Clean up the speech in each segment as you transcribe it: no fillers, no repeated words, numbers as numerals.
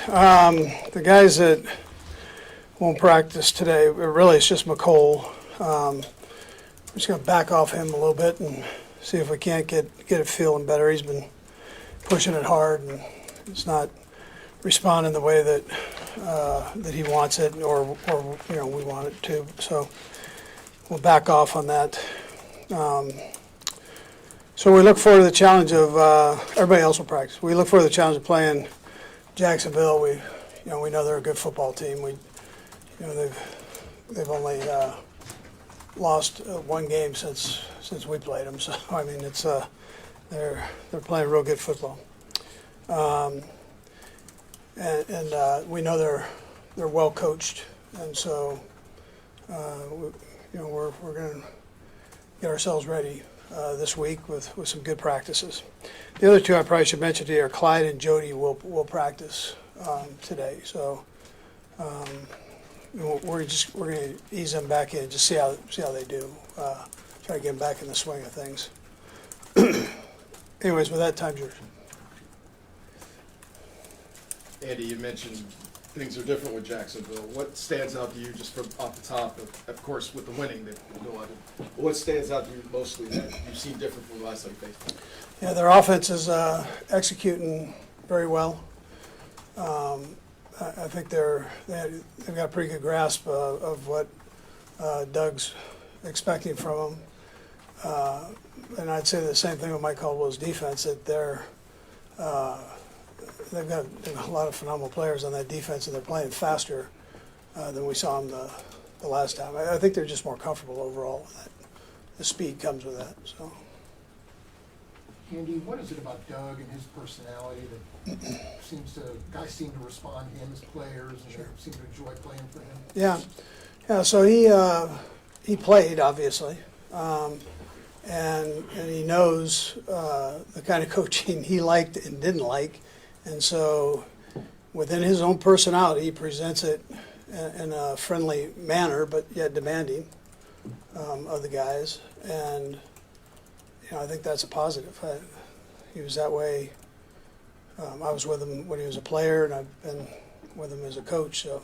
The guys that won't practice today, really it's just Mecole. We're just going to back off him a little bit and see if we can't get it feeling better. He's been pushing it hard and it's not responding the way that that he wants it, or we want it to. So we'll back off on that. So we look forward to the challenge of everybody else will practice. We look forward to the challenge of playing Jacksonville. We know they're a good football team. They've only lost one game since we played them. So I mean, it's they're playing real good football. And we know they're well coached, and so we're going to get ourselves ready this week with some good practices. The other two I probably should mention today are Clyde and Jody will practice today. So we're going to ease them back in, just see how they do. Try to get them back in the swing of things. Anyways, with that, time's yours. Andy, you mentioned things are different with Jacksonville. What stands out to you just from off the top, of course, with the winning that you know, what stands out to you mostly that you've seen different from the last time you faced them? Yeah, their offense is executing very well. I think they've got a pretty good grasp of what Doug's expecting from them. And I'd say the same thing with Mike Caldwell's defense, that they've got a lot of phenomenal players on that defense, and they're playing faster than we saw them the last time. I think they're just more comfortable overall. The speed comes with that. So, Andy, what is it about Doug and his personality that guys seem to respond to him as players, and Sure. they seem to enjoy playing for him? Yeah. So he played, obviously, and he knows the kind of coaching he liked and didn't like. And so within his own personality, he presents it in a friendly manner, but yet demanding of the guys. And, I think that's a positive. He was that way. I was with him when he was a player, and I've been with him as a coach. So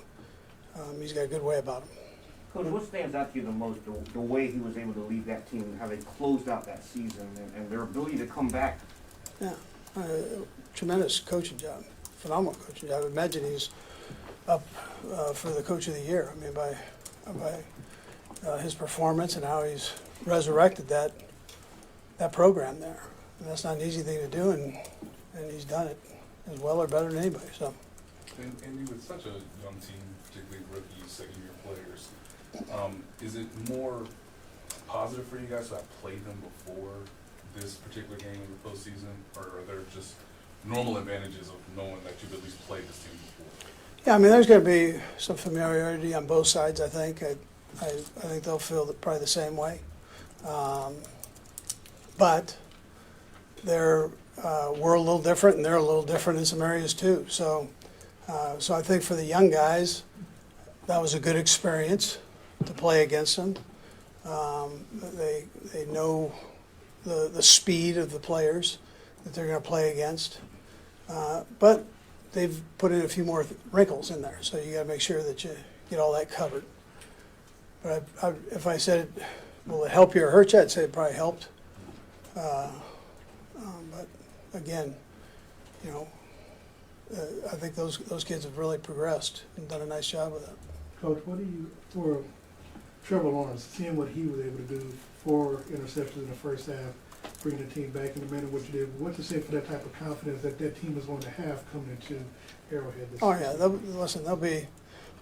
he's got a good way about him. Coach, what stands out to you the most, the way he was able to lead that team and how they closed out that season and their ability to come back? Yeah. Tremendous coaching job, phenomenal coaching job. I imagine he's up for the coach of the year. I mean, by his performance and how he's resurrected that program there. And that's not an easy thing to do, and he's done it as well or better than anybody. So. And with such a young team, particularly rookies, second-year players, is it more positive for you guys to have played them before this particular game in the postseason, or are there just normal advantages of knowing that you've at least played this team before? Yeah, I mean, there's going to be some familiarity on both sides, I think. I think they'll feel probably the same way. But we're a little different, and they're a little different in some areas too. So I think for the young guys, that was a good experience to play against them. They know the speed of the players that they're going to play against. But they've put in a few more wrinkles in there, so you got to make sure that you get all that covered. But if I said, will it help you or hurt you, I'd say it probably helped. But again, I think those kids have really progressed and done a nice job with it. Coach, what do you, for Trevor Lawrence, seeing what he was able to do, 4 interceptions in the first half, bringing the team back in a manner what you did, what to say for that type of confidence that team is going to have coming into Arrowhead this season? They'll be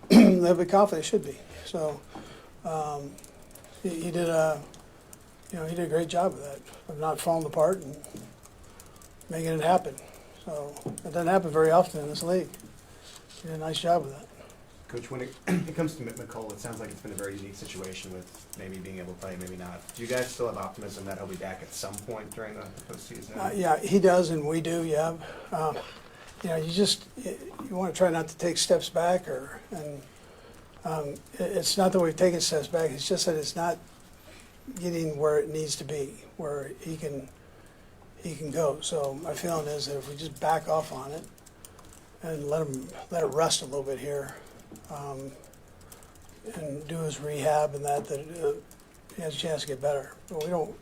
they'll be confident. Should be. So he did a great job of that, of not falling apart and making it happen. So it doesn't happen very often in this league. He did a nice job of that. Coach, when it comes to Mecole, it sounds like it's been a very unique situation with maybe being able to play, maybe not. Do you guys still have optimism that he'll be back at some point during the postseason? Yeah, he does, and we do. Yeah, you want to try not to take steps back, it's not that we've taken steps back. It's just that it's not getting where it needs to be, where he can go. So my feeling is that if we just back off on it and let it rest a little bit here, and do his rehab and that he has a chance to get better. But we don't,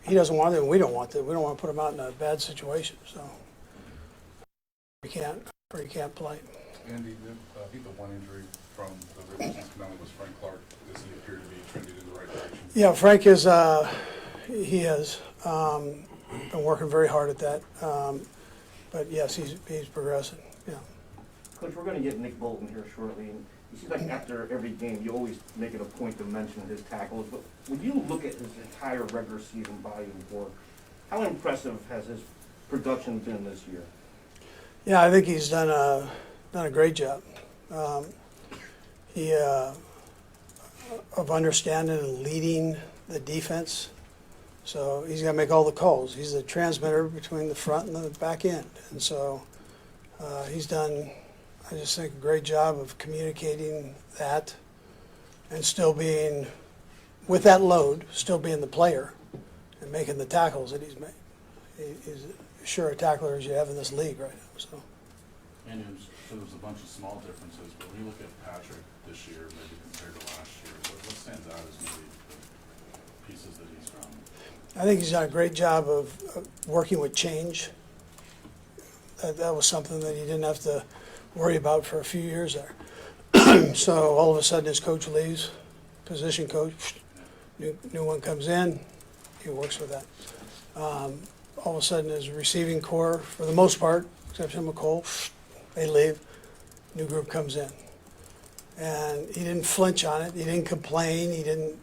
he doesn't want it, and we don't want it. We don't want to put him out in a bad situation. So he can't play. Andy, I think the one injury from the regular season finale was Frank Clark. Does he appear to be trending in the right direction? Yeah, Frank is. He has been working very hard at that. But yes, he's progressing. Yeah. Coach, we're gonna get Nick Bolton here shortly, and it seems like after every game, you always make it a point to mention his tackles, but when you look at his entire regular season body of work, how impressive has his production been this year? Yeah, I think he's done a great job. He of understanding and leading the defense. So he's got to make all the calls. He's the transmitter between the front and the back end, and so he's done, I just think, a great job of communicating that, and still being, with that load, still being the player and making the tackles that he's made. He's as sure a tackler as you have in this league right now. So. And there's a bunch of small differences, but when you look at Patrick this year, maybe compared to last year, what stands out as maybe the pieces that he's from? I think he's done a great job of working with change. That was something that he didn't have to worry about for a few years there. So all of a sudden his coach leaves, position coach, new one comes in, he works with that. All of a sudden his receiving core, for the most part, exception of Mecole, they leave, new group comes in. And he didn't flinch on it, he didn't complain, he didn't,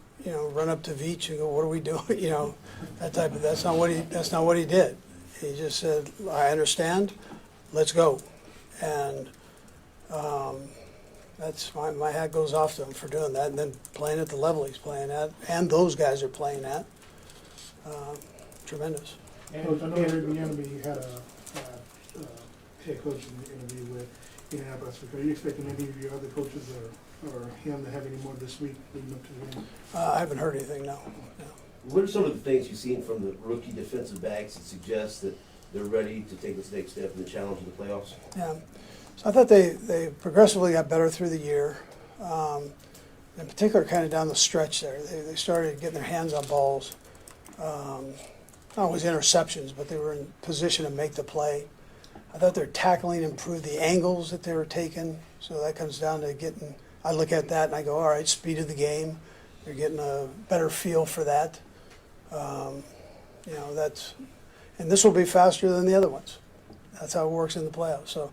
run up to Veach and go, what are we doing? That's not what he did. He just said, I understand, let's go. And that's my hat goes off to him for doing that, and then playing at the level he's playing at, and those guys are playing at. Tremendous. Coach, I know Rick Bieniemy had a head coach interview with Indianapolis. Are you expecting any of your other coaches or him to have any more this week leading up to the game? I haven't heard anything, no. What are some of the things you've seen from the rookie defensive backs that suggest that they're ready to take this next step in the challenge of the playoffs? Yeah. So I thought they progressively got better through the year. In particular, kind of down the stretch there. They started getting their hands on balls. Not always interceptions, but they were in position to make the play. I thought their tackling improved the angles that they were taking. So that comes down to getting, I look at that and I go, all right, speed of the game. They're getting a better feel for that. And this will be faster than the other ones. That's how it works in the playoffs. So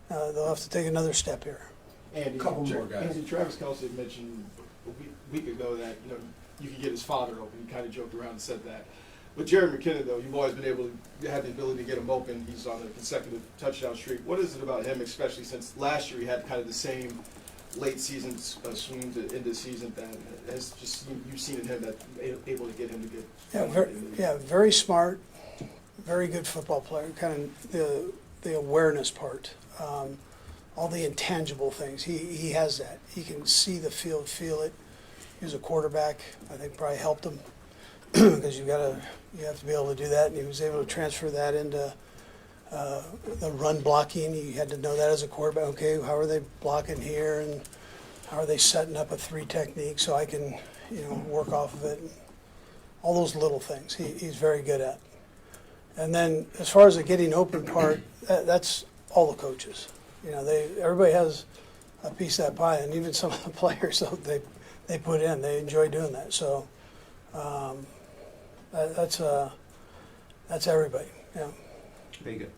they'll have to take another step here. Andy, Couple more guys. Andy, Travis Kelce had mentioned a week ago that you could get his father open. He kind of joked around and said that. With Jared McKinnon, though, you've always been able to have the ability to get him open. He's on a consecutive touchdown streak. What is it about him, especially since last year he had kind of the same late season swing to end the season that has just you've seen in him that able to get him to get very smart, very good football player. Kind of the awareness part, all the intangible things. He has that. He can see the field, feel it. He was a quarterback. I think probably helped him because you have to be able to do that. And he was able to transfer that into the run blocking. You had to know that as a quarterback. Okay, how are they blocking here, and how are they setting up a 3 technique so I can, work off of it. All those little things he's very good at. And then as far as the getting open part, that's all the coaches. Everybody has a piece of that pie, and even some of the players, so they put in. They enjoy doing that. So that's everybody. Yeah. Very good.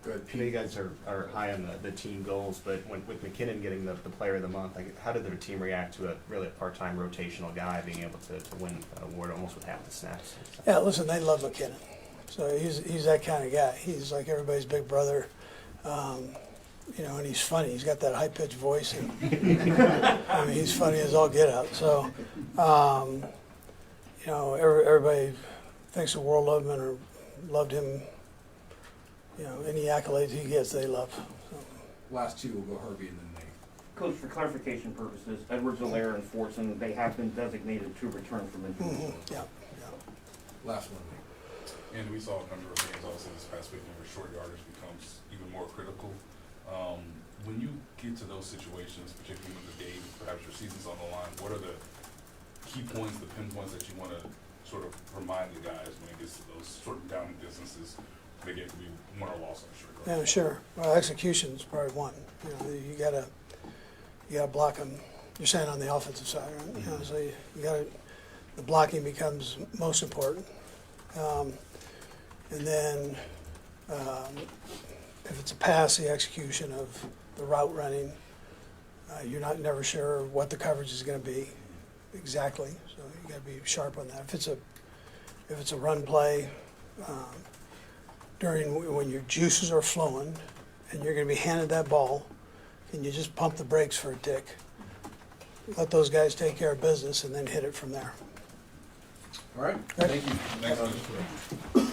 Good. I know you guys are high on the team goals, but with McKinnon getting the player of the month, how did their team react to a part-time rotational guy being able to win an award almost with half the snaps? Yeah, listen, they love McKinnon. So he's that kind of guy. He's like everybody's big brother, and he's funny. He's got that high-pitched voice, and he's funny as all get out. So, everybody thinks the world of him and loved him. Any accolades he gets, they love. So. Last two will go Herbie and then Nate. Coach, for clarification purposes, Edwards-Helaire and Fortson, they have been designated to return from injury. Mm-hmm. Yeah. Last one, Nate. And we saw a number of games also this past weekend where short yardage becomes even more critical. When you get to those situations, particularly with the game, perhaps your season's on the line, what are the key points, the pinpoints that you want to sort of remind the guys when it gets to those sort of down distances? They get to be won or lost on a short yardage. Yeah, sure. Well, execution's probably one. You know, you gotta block them. You're saying on the offensive side, right? You know, so you gotta, the blocking becomes most important. And then, if it's a pass, the execution of the route running, you're never sure what the coverage is gonna be exactly, so you gotta be sharp on that. If it's a run play, when your juices are flowing and you're gonna be handed that ball, and you just pump the brakes for a tick, let those guys take care of business and then hit it from there. All right, thank you. Next one.